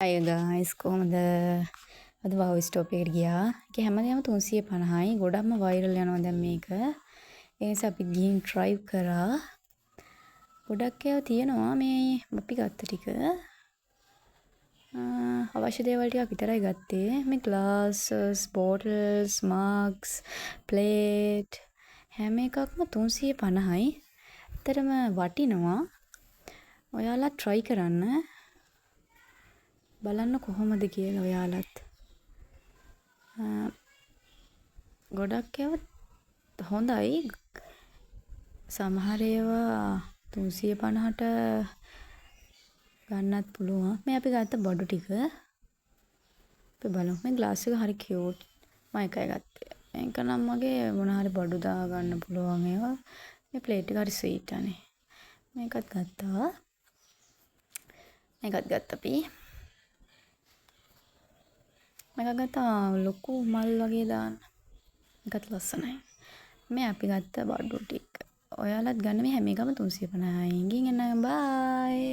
හාය ගායිස් කොහමද? අද වව් ස්ටොප් එකට ගියා. ඒක හැමදේම 350යි. ගොඩක්ම වයිරල් යනවා දැන් මේක. ඒ නිසා අපි ගිහින් ට්‍රයි කරා. ගොඩක් ඒවා තියෙනවා මේ අපි ගත්ත ටික. අවශ්‍ය දේවල් ටිකක් විතරයි ගත්තේ. මේ glasses, bottles, mugs, plate හැම එකක්ම 350යි. ඇත්තටම වටිනවා. ඔයාලා try කරන්න. බලන්න කොහොමද කියලා ඔයාලත්. ගොඩක් ඒවා හොඳයි. සමහර ඒවා 350ට ගන්නත් පුළුවන්. මේ අපි ගත්ත බඩු ටික. අපි බලමු. මේ ග්ලාස් එක හරි කියුට්. මම එකයි ගත්තේ. මේක නම් මගේ මොන හරි බඩු දා ගන්න පුළුවන් ඒවා. මේ ප්ලේට් එක හරි ස්වීට් අනේ. මේකත් ගත්තා. මේකත් ගත්තා අපි. මේක ගත්තා ලොකු මල් වගේ දාන්න. මේකත් ලස්සනයි. මේ අපි ගත්ත බඩු ටික. ඔයාලත් ගන්න මේ හැම එකම 350යි. ගිහින් එන්න බයි.